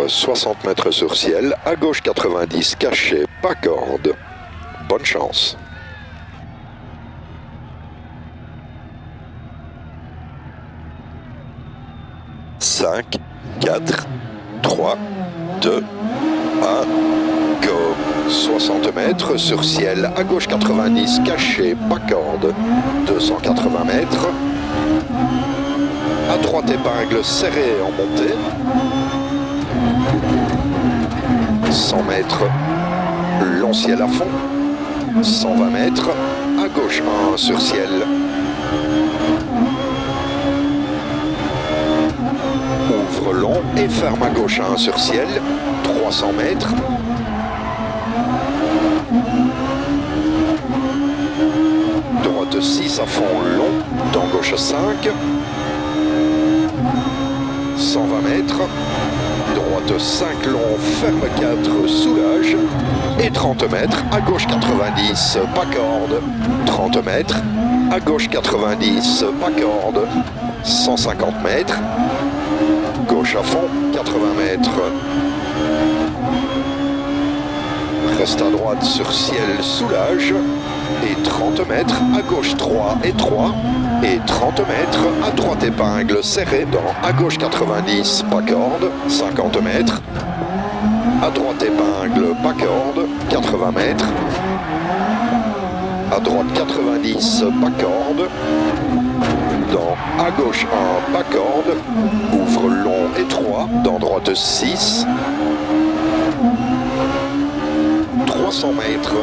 60 mètres sur ciel, à gauche 90, caché, pas corde. Bonne chance. 5, 4, 3, 2, 1, go. 60 mètres sur ciel, à gauche 90, caché, pas corde. 280 mètres. À droite épingle serrée en montée. 100 mètres, long ciel à fond. 120 mètres, à gauche 1 sur ciel. Ouvre long et ferme à gauche 1 sur ciel. 300 mètres. Droite 6 à fond long, dans gauche 5. 120 mètres. Droite 5 long, ferme 4, soulage. Et 30 mètres, à gauche 90, pas corde. 30 mètres, à gauche 90, pas corde. 150 mètres. Gauche à fond, 80 mètres. Reste à droite sur ciel, soulage. Et 30 mètres, à gauche 3 et 3. Et 30 mètres, à droite épingle serré dans à gauche 90, pas corde. 50 mètres. À droite épingle, pas corde. 80 mètres. À droite 90, pas corde. Dans à gauche 1, pas corde. Ouvre long et 3. Dans droite 6. 300 mètres.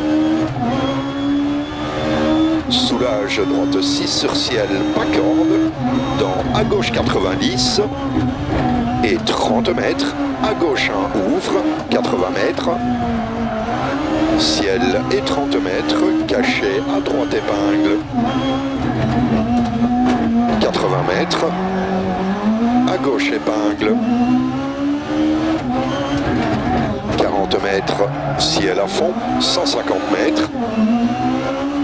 Soulage, droite 6 sur ciel, pas corde. Dans à gauche 90. Et 30 mètres. À gauche 1, ouvre. 80 mètres. Ciel et 30 mètres. Caché à droite épingle. 80 mètres. À gauche épingle. 40 mètres. Ciel à fond. 150 mètres.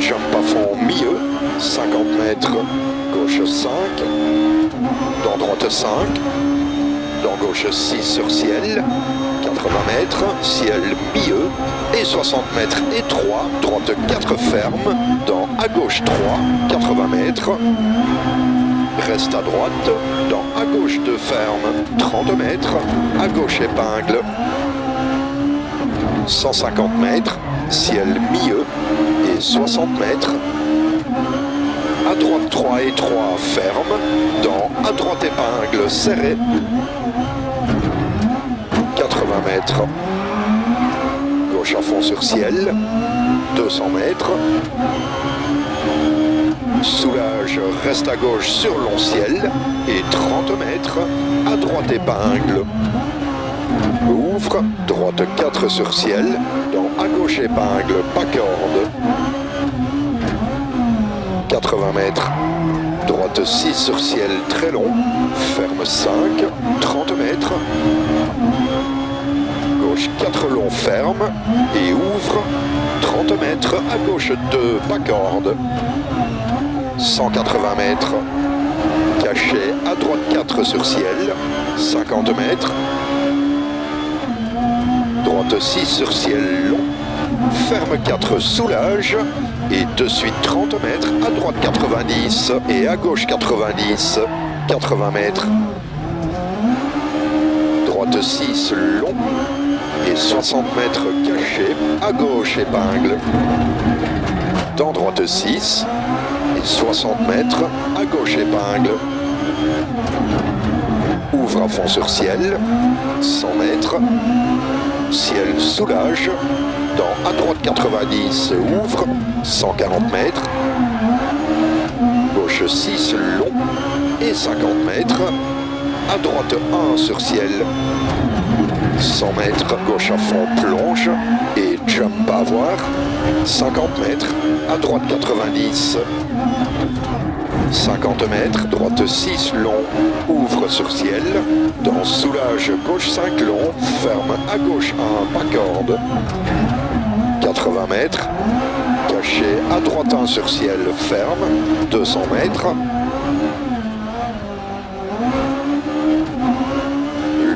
Jump à fond milieu. 50 mètres. Gauche 5. Dans droite 5. Dans gauche 6 sur ciel. 80 mètres. Ciel milieu. Et 60 mètres et 3. Droite 4 ferme. Dans à gauche 3. 80 mètres. Reste à droite. Dans à gauche 2 ferme. 30 mètres. À gauche épingle. 150 mètres. Ciel milieu. Et 60 mètres. À droite 3 et 3 ferme. Dans à droite épingle serré. 80 mètres. Gauche à fond sur ciel. 200 mètres. Soulage, reste à gauche sur long ciel. Et 30 mètres. À droite épingle. Ouvre. Droite 4 sur ciel. Dans à gauche épingle, pas corde. 80 mètres. Droite 6 sur ciel, très long. Ferme 5. 30 mètres. Gauche 4 long, ferme. Et ouvre. 30 mètres. À gauche 2, pas corde. 180 mètres. Caché. À droite 4 sur ciel. 50 mètres. Droite 6 sur ciel long. Ferme 4, soulage. Et de suite 30 mètres. À droite 90. Et à gauche 90. 80 mètres. Droite 6 long. Et 60 mètres caché. À gauche épingle. Dans droite 6. Et 60 mètres. À gauche épingle. Ouvre à fond sur ciel. 100 mètres. Ciel soulage. Dans à droite 90, ouvre. 140 mètres. Gauche 6 long. Et 50 mètres. À droite 1 sur ciel. 100 mètres. Gauche à fond plonge. Et jump à voir. 50 mètres. À droite 90. 50 mètres, droite 6 long, ouvre sur ciel. Dans soulage, gauche 5 long, ferme à gauche 1, pas corde. 80 mètres, caché à droite 1 sur ciel, ferme. 200 mètres.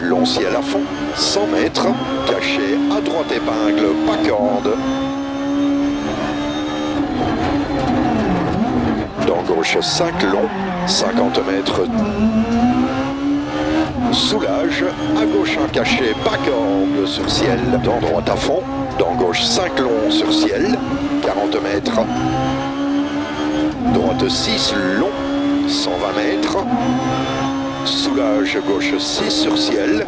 Long attention, ciel à fond, 100 mètres, caché, à droite épingle, pas corde. Dans gauche 5 long, 50 mètres. Soulage, à gauche un cachet, pas corde sur ciel. Dans droite à fond, dans gauche 5 long sur ciel, 40 mètres. Droite 6 long, 120 mètres. Soulage gauche 6 sur ciel.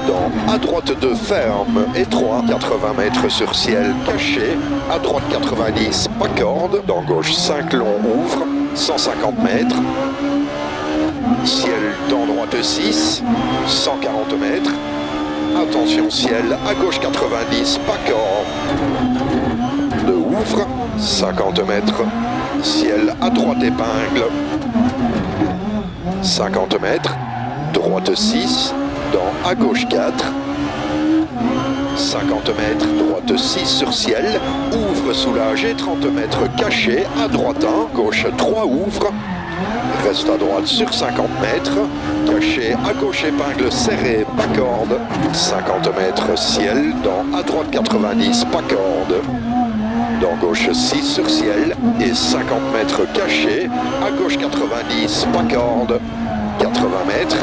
Dans à droite 2 ferme, étroit, 80 mètres sur ciel, caché. À droite 90, pas corde. Dans gauche 5 long, ouvre, 150 mètres. Ciel dans droite 6, 140 mètres. Attention ciel, à gauche 90, pas corde. De ouvre, 50 mètres. Ciel à droite épingle, 50 mètres. Droite 6, dans à gauche 4. 50 mètres, droite 6 sur ciel. Ouvre soulage et 30 mètres caché. À droite 1, gauche 3 ouvre. Reste à droite sur 50 mètres, caché à gauche épingle serré, pas corde. 50 mètres ciel, dans à droite 90, pas corde. Dans gauche 6 sur ciel et 50 mètres caché, à gauche 90, pas corde. 80 mètres,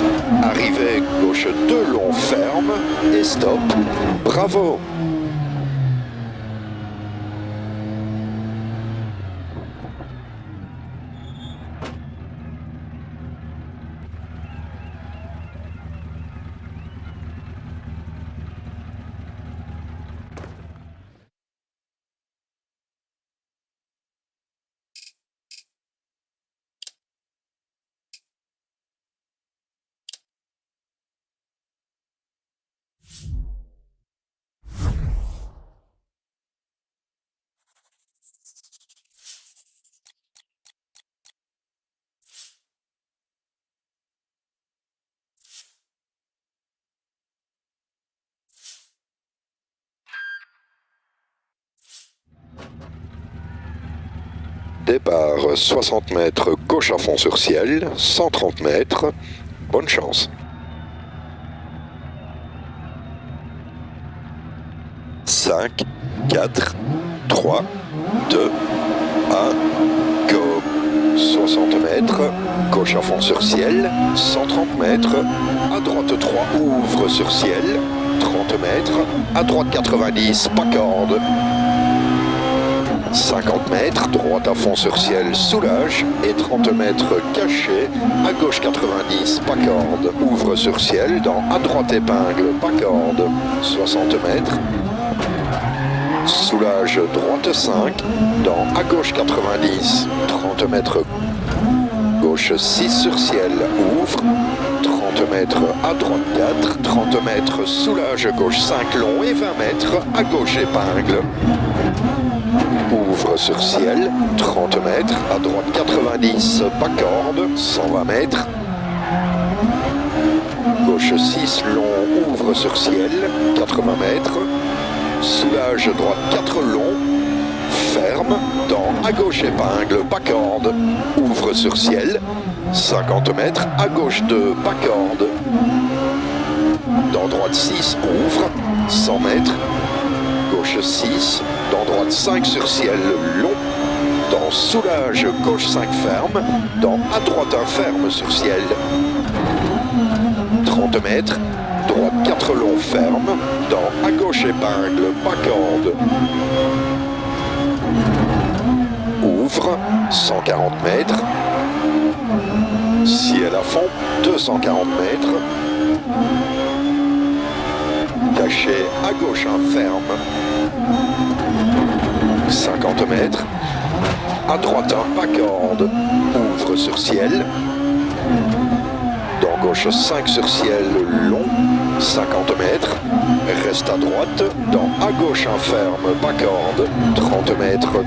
arrivée gauche 2 long ferme et stop. Bravo! Départ 60 mètres, gauche à fond sur ciel, 130 mètres, bonne chance. 5, 4, 3, 2, 1, go. 60 mètres, gauche à fond sur ciel, 130 mètres, à droite 3, ouvre sur ciel, 30 mètres, à droite 90, pas corde. 50 mètres, droite à fond sur ciel, soulage, et 30 mètres caché, à gauche 90, pas corde. Ouvre sur ciel, dans à droite épingle, pas corde. 60 mètres. Soulage, droite 5, dans à gauche 90, 30 mètres. Gauche 6 sur ciel, ouvre. 30 mètres, à droite 4, 30 mètres, soulage, gauche 5 long et 20 mètres, à gauche épingle. Ouvre sur ciel, 30 mètres, à droite 90, pas corde, 120 mètres. Gauche 6, long, ouvre sur ciel, 80 mètres. Soulage, droite 4 long, ferme, dans à gauche épingle, pas corde. Ouvre sur ciel, 50 mètres, à gauche 2, pas corde. Dans droite 6, ouvre, 100 mètres. Gauche 6, dans droite 5 sur ciel long, dans soulage gauche 5 ferme, dans à droite 1 ferme sur ciel. 30 mètres, droite 4 long ferme, dans à gauche épingle, pas corde. Ouvre, 140 mètres, ciel à fond, 240 mètres. Caché à gauche un ferme, 50 mètres, à droite un pas corde, ouvre sur ciel, dans gauche 5 sur ciel long, 50 mètres, reste à droite, dans à gauche un ferme, pas corde, 30 mètres,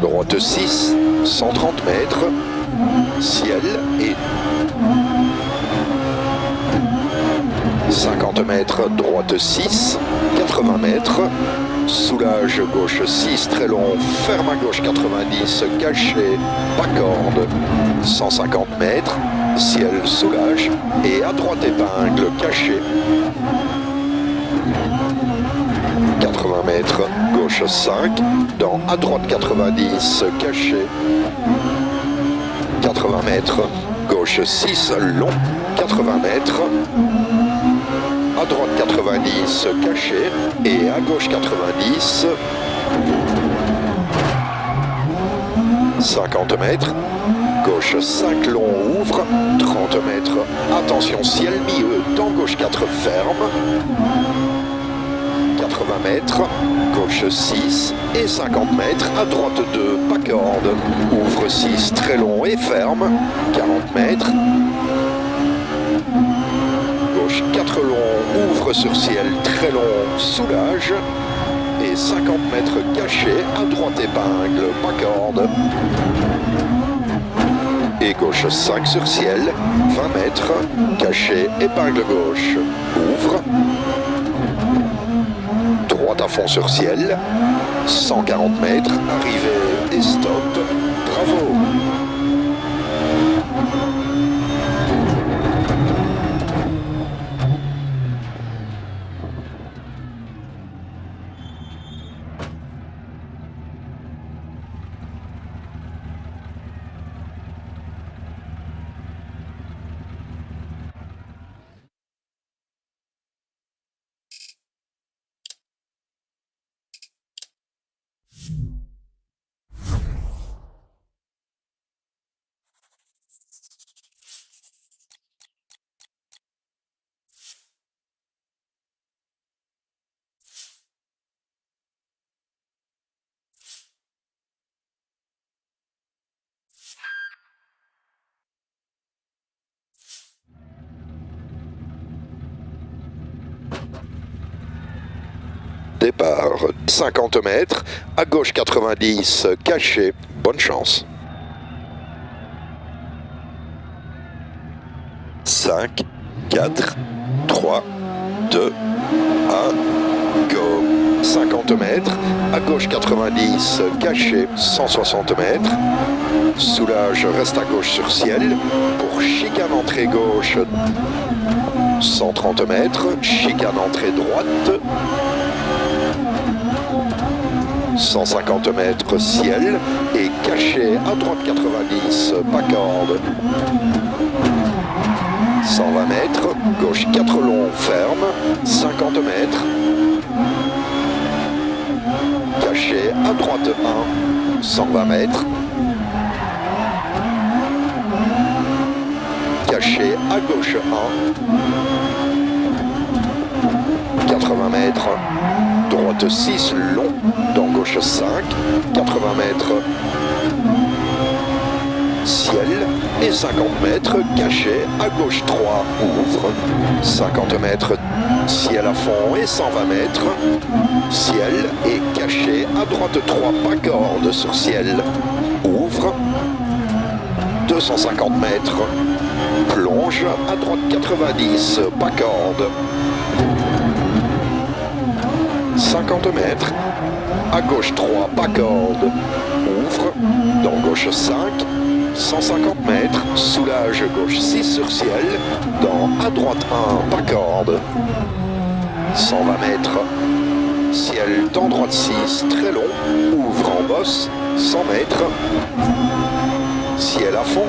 droite 6, 130 mètres, ciel et 50 mètres, droite 6, 80 mètres, soulage gauche 6, très long, ferme à gauche 90, caché, pas corde, 150 mètres, ciel soulage et à droite épingle caché. 80 mètres, gauche 5, dans à droite 90, caché. 80 mètres, gauche 6, long, 80 mètres. À droite 90, caché, et à gauche 90. 50 mètres, gauche 5 long, ouvre, 30 mètres, attention ciel milieu, dans gauche 4 ferme. 80 mètres, gauche 6 et 50 mètres, à droite 2, pas corde, ouvre 6, très long et ferme, 40 mètres, gauche 4 long, ouvre sur ciel, très long, soulage, et 50 mètres caché, à droite épingle, pas corde, et gauche 5 sur ciel, 20 mètres, caché, épingle gauche, ouvre, droite à fond sur ciel, 140 mètres, arrivée et stop, bravo. Départ 50 mètres, à gauche 90, caché, bonne chance. 5, 4, 3, 2, 1, go. 50 mètres, à gauche 90, caché, 160 mètres. Soulage, reste à gauche sur ciel, pour chicane entrée gauche, 130 mètres, chicane entrée droite. 150 mètres ciel et caché à droite 90, pas corde. 120 mètres, gauche 4 long, ferme, 50 mètres. Caché à droite 1, 120 mètres. Caché à gauche 1. 80 mètres, droite 6, long, dans gauche 5, 80 mètres, ciel, et 50 mètres, caché, à gauche 3, ouvre, 50 mètres, ciel à fond et 120 mètres, ciel, et caché, à droite 3, pas corde sur ciel, ouvre, 250 mètres, plonge, à droite 90, pas corde, 50 mètres, à gauche 3, pas corde, ouvre, dans gauche 5, 150 mètres, soulage, gauche 6 sur ciel, dans à droite 1, pas corde, 120 mètres, ciel, dans droite 6, très long, ouvre en bosse, 100 mètres, ciel à fond,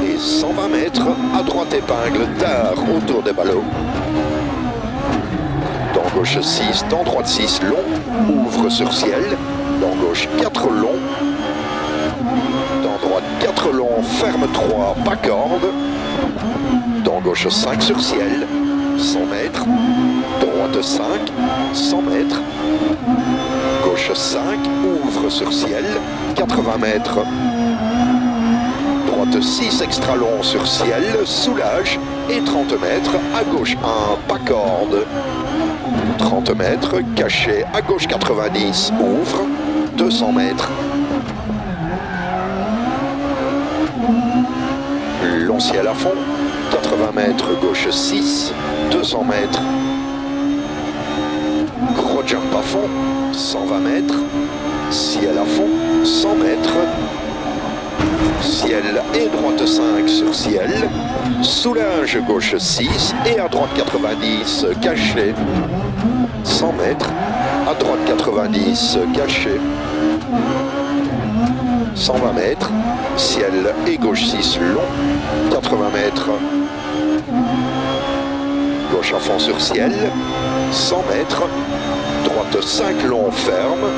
et 120 mètres, à droite épingle, tard, autour des ballots. Dans gauche 6, dans droite 6, long, ouvre sur ciel, dans gauche 4 long, dans droite 4 long, ferme 3, pas corde, dans gauche 5 sur ciel, 100 mètres, droite 5, 100 mètres, gauche 5, ouvre sur ciel, 80 mètres, droite 6, extra long sur ciel, soulage, et 30 mètres, à gauche 1, pas corde, 30 mètres, caché, à gauche 90, ouvre, 200 mètres. Long ciel à fond, 80 mètres, gauche 6, 200 mètres. Gros jump à fond, 120 mètres. Ciel à fond, 100 mètres. Ciel ciel et droite 5 sur ciel. Soulage gauche 6 et à droite 90 caché. 100 mètres, à droite 90 caché. 120 mètres, ciel et gauche 6 long. 80 mètres, gauche à fond sur ciel. 100 mètres, droite 5 long ferme.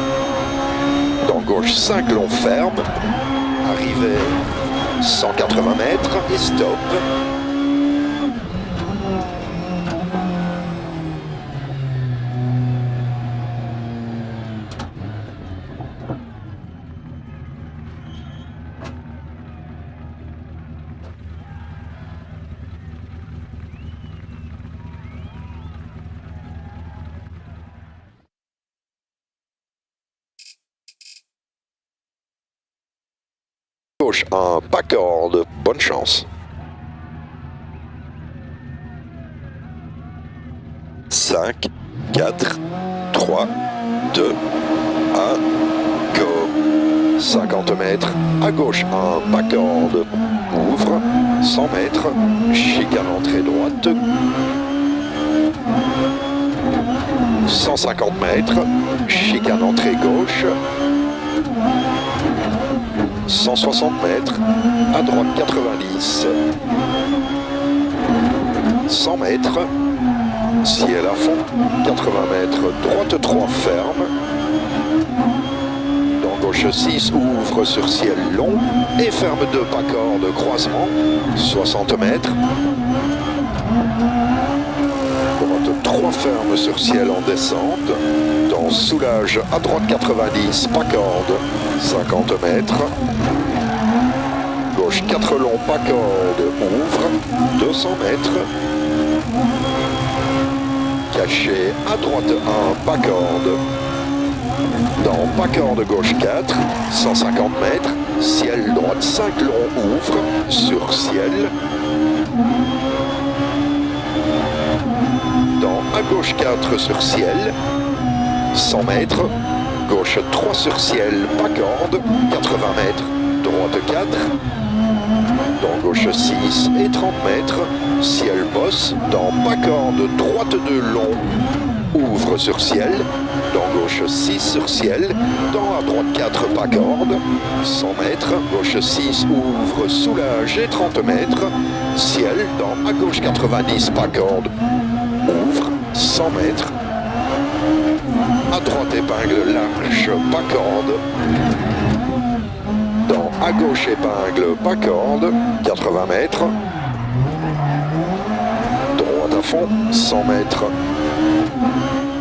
Dans gauche 5 long ferme. Arrivée 180 mètres et stop. Gauche un pas corde, bonne chance. 5, 4, 3, 2, 1, go. 50 mètres, à gauche un pas corde, ouvre. 100 mètres, chicane entrée droite. 150 mètres, chicane entrée gauche. 160 mètres, à droite 90. 100 mètres, ciel à fond, 80 mètres, droite 3 ferme. Dans gauche 6, ouvre sur ciel long et ferme 2 pas corde croisement, 60 mètres. Droite 3 ferme sur ciel en descente. Dans soulage à droite 90, pas corde, 50 mètres. Gauche 4 longs, pas corde, ouvre, 200 mètres. Caché à droite 1, pas corde. Dans pas corde gauche 4, 150 mètres. Ciel droite 5 longs, ouvre, sur ciel. Dans à gauche 4 sur ciel. 100 mètres, gauche 3 sur ciel, pas corde, 80 mètres, droite 4, dans gauche 6 et 30 mètres, ciel bosse, dans pas corde, droite 2 long, ouvre sur ciel, dans gauche 6 sur ciel, dans à droite 4 pas corde, 100 mètres, gauche 6 ouvre, soulage et 30 mètres, ciel, dans à gauche 90 pas corde, ouvre, 100 mètres, à droite épingle large, pas corde. Dans à gauche épingle, pas corde, 80 mètres. Droite à fond, 100 mètres.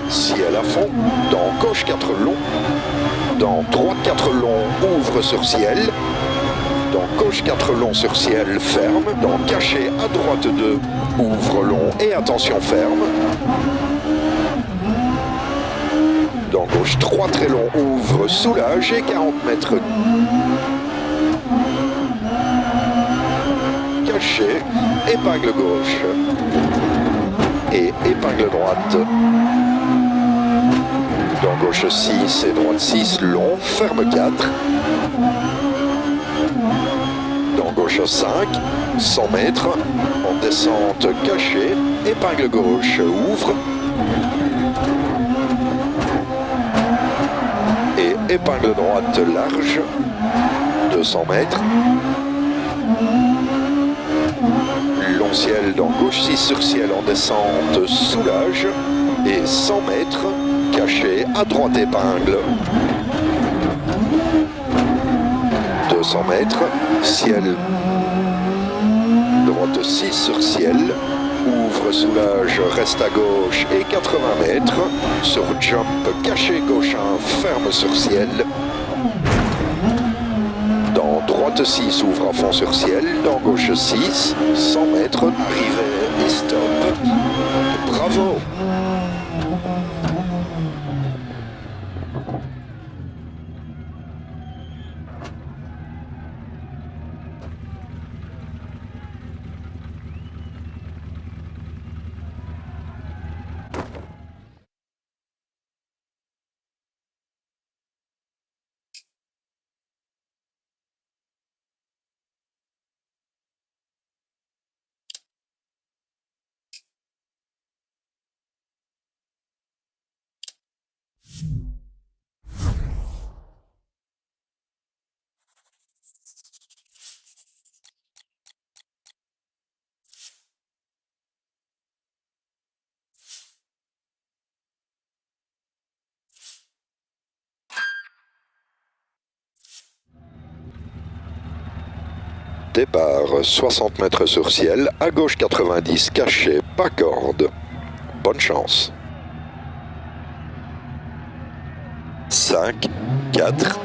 Ciel à fond, dans gauche 4 long. Dans droite 4 long, ouvre sur ciel. Dans gauche 4 long sur ciel, ferme. Dans caché à droite 2, ouvre long et attention ferme. Dans gauche 3 très long, ouvre, soulage et 40 mètres. Caché, épingle gauche. Et épingle droite. Dans gauche 6 et droite 6, long, ferme 4. Dans gauche 5, 100 mètres, en descente caché, épingle gauche, ouvre. Épingle droite large, 200 mètres. Long ciel dans gauche 6 sur ciel en descente, soulage. Et 100 mètres, caché à droite épingle. 200 mètres, ciel, droite 6 sur ciel. Ouvre, soulage, reste à gauche et 80 mètres. Sur jump, caché gauche 1, ferme sur ciel. Dans droite 6, ouvre à fond sur ciel. Dans gauche 6, 100 mètres, arrivée et stop. Bravo! Départ 60 mètres sur ciel, à gauche 90, caché, pas corde. Bonne chance. 5, 4,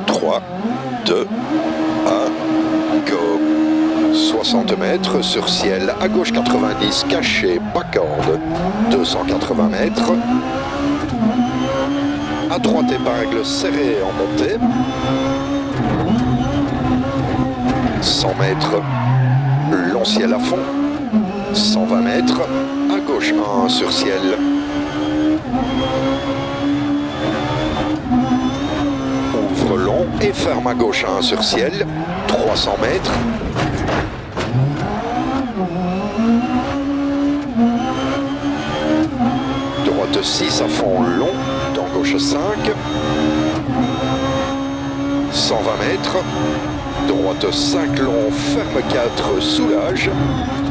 3, 2, 1, go. 60 mètres sur ciel, à gauche 90, caché, pas corde. 280 mètres. À droite épingle serrée en montée. 100 mètres, long ciel à fond. 120 mètres, à gauche 1 sur ciel. Ouvre long et ferme à gauche 1 sur ciel. 300 mètres. Droite 6 à fond long, dans gauche 5. 120 mètres. Droite 5 long, ferme 4, soulage.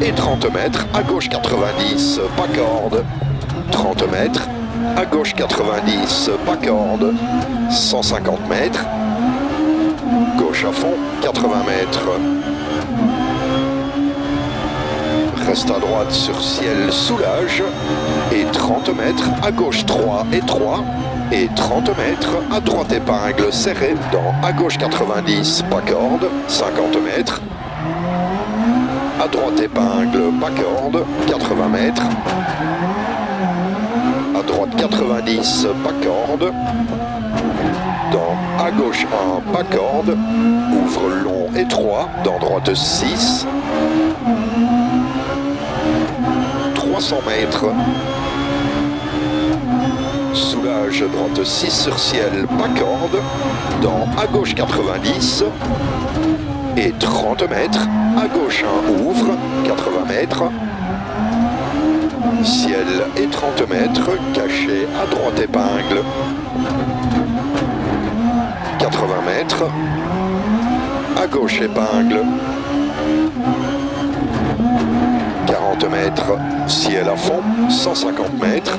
Et 30 mètres, à gauche 90, pas corde. 30 mètres, à gauche 90, pas corde. 150 mètres. Gauche à fond, 80 mètres. Reste à droite sur ciel, soulage. Et 30 mètres, à gauche 3 et 3. Et 30 mètres, à droite épingle serrée dans à gauche 90, pas corde, 50 mètres. À droite épingle, pas corde, 80 mètres. À droite 90, pas corde. Dans à gauche 1, pas corde. Ouvre long et 3, dans droite 6. 300 mètres. Soulage, droite 6 sur ciel, pas corde. Dans à gauche 90. Et 30 mètres. À gauche 1, ouvre, 80 mètres. Ciel et 30 mètres, caché à droite épingle. 80 mètres. À gauche épingle. 40 mètres. Ciel à fond, 150 mètres.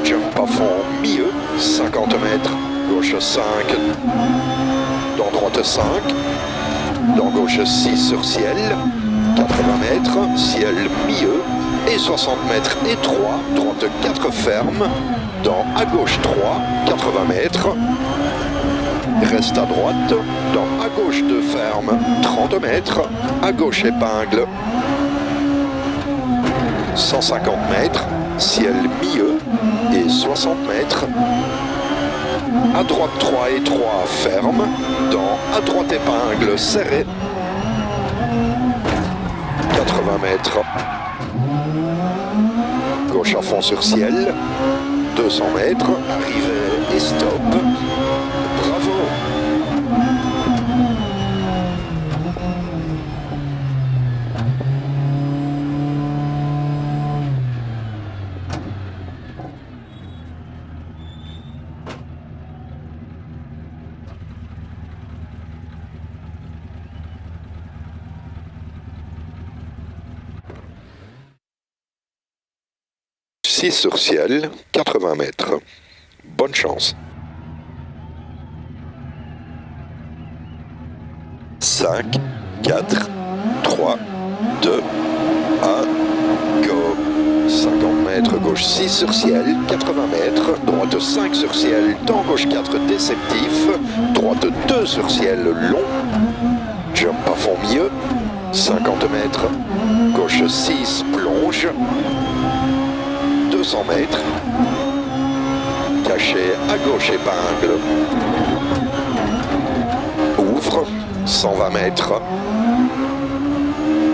Jump à fond, milieu, 50 mètres, gauche 5, dans droite 5, dans gauche 6 sur ciel, 80 mètres, ciel milieu, et 60 mètres et 3, droite 4 ferme, dans à gauche 3, 80 mètres, reste à droite, dans à gauche 2 ferme, 30 mètres, à gauche épingle, 150 mètres, ciel milieu et 60 mètres. À droite 3 et 3 ferme. Dans à droite épingle serré. 80 mètres. Gauche à fond sur ciel. 200 mètres. Arrivée et stop. Bravo. Sur ciel, 80 mètres. Bonne chance. 5, 4, 3, 2, 1, go. 50 mètres, gauche 6 sur ciel, 80 mètres, droite 5 sur ciel, temps gauche 4 déceptif, droite 2 sur ciel long, jump à fond milieu, 50 mètres, gauche 6 plonge, 200 mètres, caché à gauche épingle, ouvre, 120 mètres,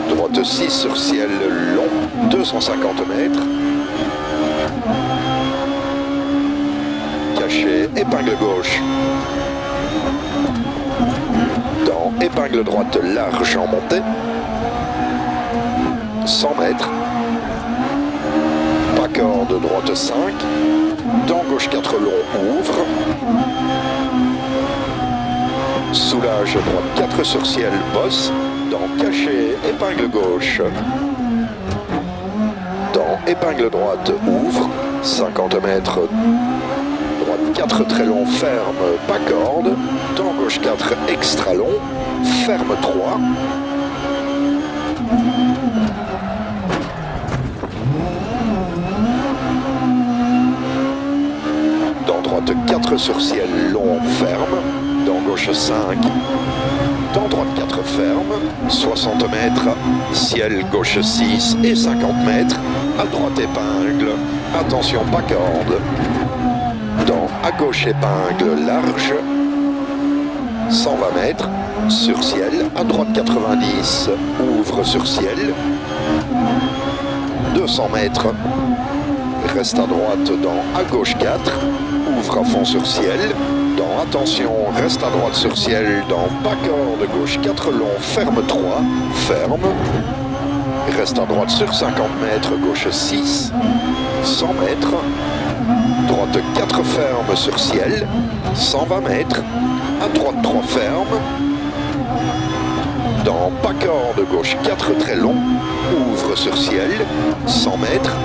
droite 6 sur ciel long, 250 mètres, caché épingle gauche, dans épingle droite large en montée, 100 mètres, corde droite 5, dans gauche 4 long, ouvre, soulage droite 4 sur ciel, bosse, dans caché, épingle gauche, dans épingle droite, ouvre, 50 mètres, droite 4 très long, ferme, pas corde, dans gauche gauche 4 extra long, ferme 3. Dans droite 4 sur ciel long, ferme. Dans gauche 5. Dans droite 4 ferme. 60 mètres. Ciel gauche 6 et 50 mètres. À droite épingle. Attention, pas corde. Dans à gauche épingle large. 120 mètres. Sur ciel. À droite 90. Ouvre sur ciel. 200 mètres. Reste à droite dans à gauche 4. Ouvre à fond sur ciel. Dans attention, reste à droite sur ciel. Dans pas corde, gauche 4 long, ferme 3. Ferme. Reste à droite sur 50 mètres, gauche 6. 100 mètres. Droite 4 ferme sur ciel. 120 mètres. À droite 3 ferme. Dans pas corde, gauche 4 très long. Ouvre sur ciel. 100 mètres.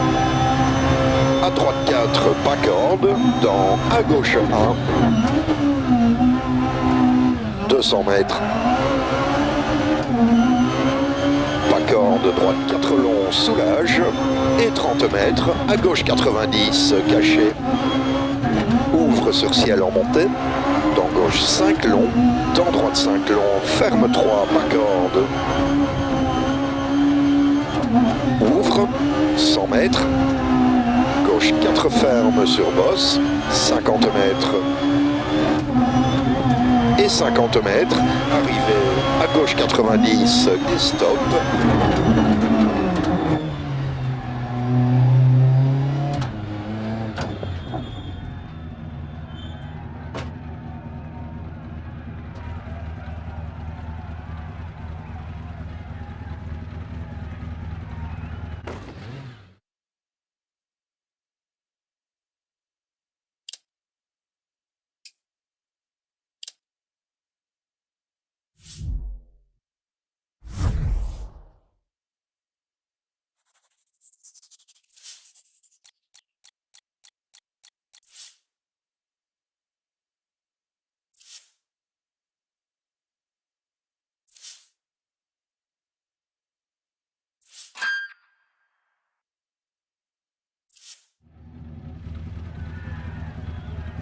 À droite 4, pas corde. Dans à gauche 1. 200 mètres. Pas corde, droite 4 long, soulage. Et 30 mètres. À gauche 90, caché. Ouvre sur ciel en montée. Dans gauche 5 long. Dans droite 5 long, ferme 3, pas corde. Ouvre. 100 mètres. Gauche 4 ferme sur bosse, 50 mètres et 50 mètres, arrivé à gauche 90 et stop.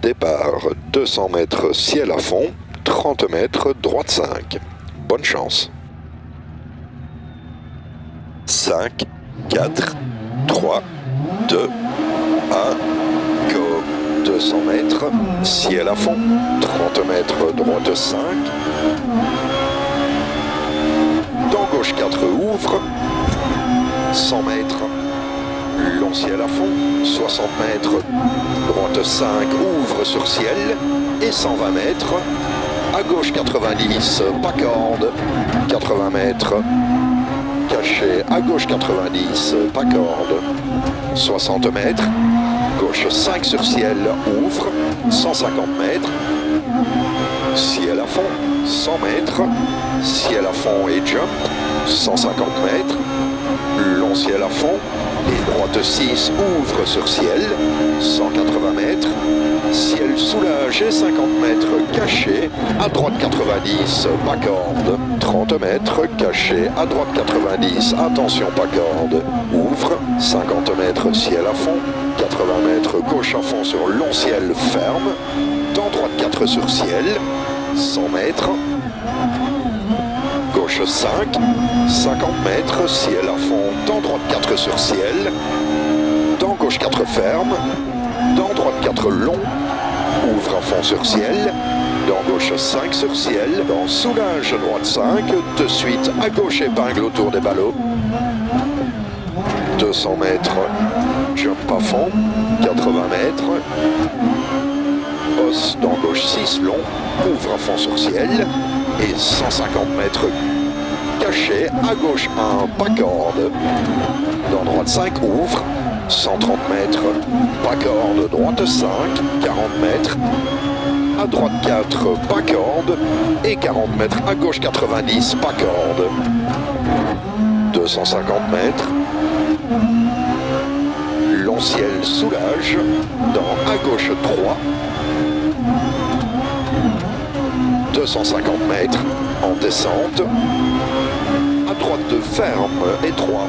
Départ 200 mètres ciel à fond, 30 mètres droite 5. Bonne chance. 5, 4, 3, 2, 1, go. 200 mètres, ciel à fond, 30 mètres droite 5. Dans gauche 4 ouvre, 100 mètres. Long ciel à fond, 60 mètres, droite 5, ouvre sur ciel, et 120 mètres, à gauche 90, pas corde, 80 mètres, caché, à gauche 90, pas corde, 60 mètres, gauche 5 sur ciel, ouvre, 150 mètres, ciel à fond, 100 mètres, ciel à fond et jump, 150 mètres, long ciel à fond, et droite 6 ouvre sur ciel, 180 mètres, ciel soulage et 50 mètres caché, à droite 90, pas corde, 30 mètres caché, à droite 90, attention pas corde, ouvre, 50 mètres ciel à fond, 80 mètres gauche à fond sur long ciel ferme, dans droite 4 sur ciel, 100 mètres, gauche 5, 50 mètres, ciel à fond, dans droite 4 sur ciel, dans gauche 4 ferme, dans droite 4 long, ouvre à fond sur ciel, dans gauche 5 sur ciel, dans soulage droite 5, de suite à gauche épingle autour des ballots, 200 mètres, jump à fond, 80 mètres, bosse dans gauche 6 long, ouvre à fond sur ciel, et 150 mètres caché, à gauche 1, pas corde, dans droite 5 ouvre, 130 mètres, pas corde, droite 5, 40 mètres, à droite 4, pas corde, et 40 mètres, à gauche 90, pas corde, 250 mètres, long ciel soulage, dans à gauche 3, 250 mètres en descente. À droite de ferme étroit.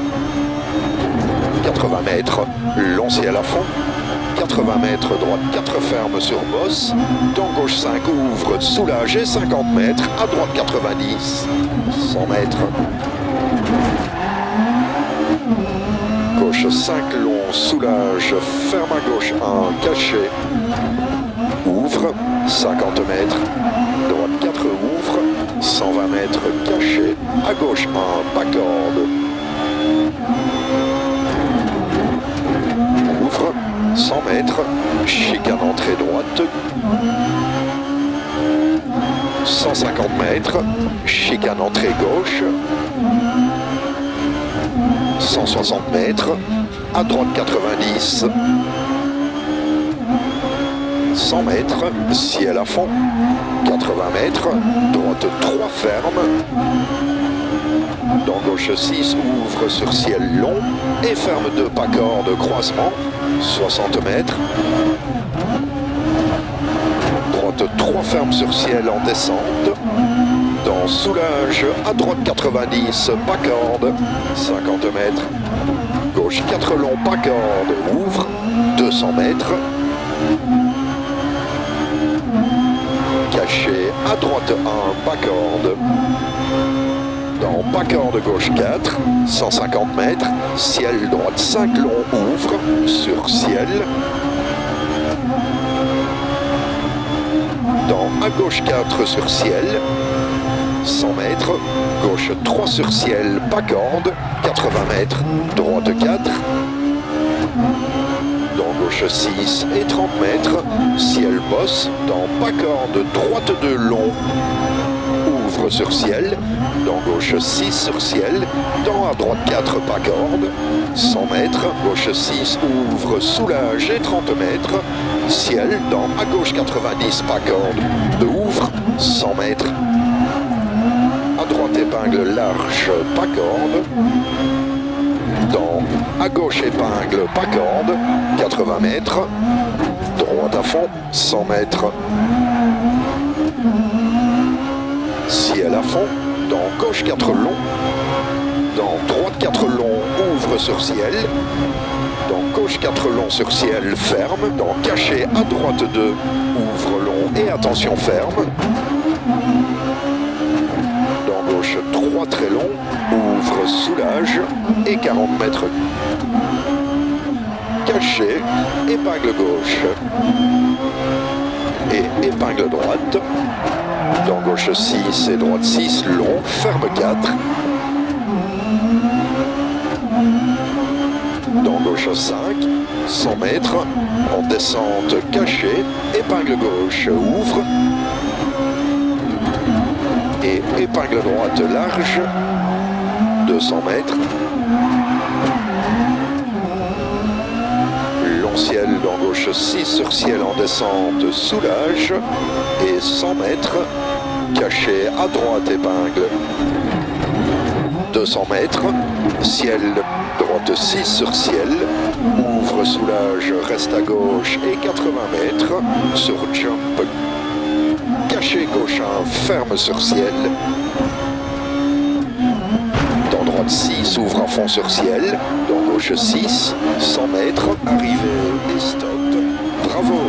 80 mètres, long ciel à fond. 80 mètres droite, 4 fermes sur bosse. Dans gauche 5, ouvre, soulage et 50 mètres. À droite 90, 100 mètres. Gauche 5, long, soulage, ferme à gauche 1, caché. Ouvre, 50 mètres. Droite 4, ouvre, 120 mètres, caché. À gauche 1, pas corde. Ouvre, 100 mètres, chicane entrée droite. 150 mètres, chicane entrée gauche. 160 mètres, à droite 90. 100 mètres, ciel à fond. 80 mètres, droite 3 fermes. Dans gauche 6, ouvre sur ciel long et ferme 2 pas corde croisement. 60 mètres. Droite 3 fermes sur ciel en descente. Dans soulage, à droite 90, pas corde, 50 mètres. Gauche 4 longs, pas corde, ouvre, 200 mètres. Caché, à droite 1, pas corde. Dans pas corde, gauche 4, 150 mètres. Ciel droite 5 longs, ouvre, sur ciel. Dans à gauche 4 sur ciel. 100 mètres, gauche 3 sur ciel, pas corde, 80 mètres, droite 4, dans gauche 6 et 30 mètres, ciel bosse, dans pas corde, droite 2 long, ouvre sur ciel, dans gauche 6 sur ciel, dans à droite 4 pas corde, 100 mètres, gauche 6 ouvre, soulage et 30 mètres, ciel, dans à gauche 90 pas corde, ouvre, 100 mètres. À droite épingle large, pas corde. Dans à gauche épingle, pas corde, 80 mètres. Droite à fond, 100 mètres. Ciel à fond, dans gauche 4 long. Dans droite 4 long, ouvre sur ciel. Dans gauche 4 long sur ciel, ferme. Dans caché à droite 2, ouvre long et attention ferme. 3 très long, ouvre, soulage et 40 mètres. Caché, épingle gauche et épingle droite. Dans gauche 6 et droite 6, long, ferme 4. Dans gauche 5, 100 mètres, en descente caché, épingle gauche, ouvre. Et épingle droite large, 200 mètres. Long ciel dans gauche 6 sur ciel en descente, soulage. Et 100 mètres, caché à droite épingle. 200 mètres, ciel droite 6 sur ciel. Ouvre, soulage, reste à gauche et 80 mètres sur jump. Caché gauche 1, ferme sur ciel. Dans droite 6, ouvre à fond sur ciel. Dans gauche 6, 100 mètres, arrivée et stop. Bravo!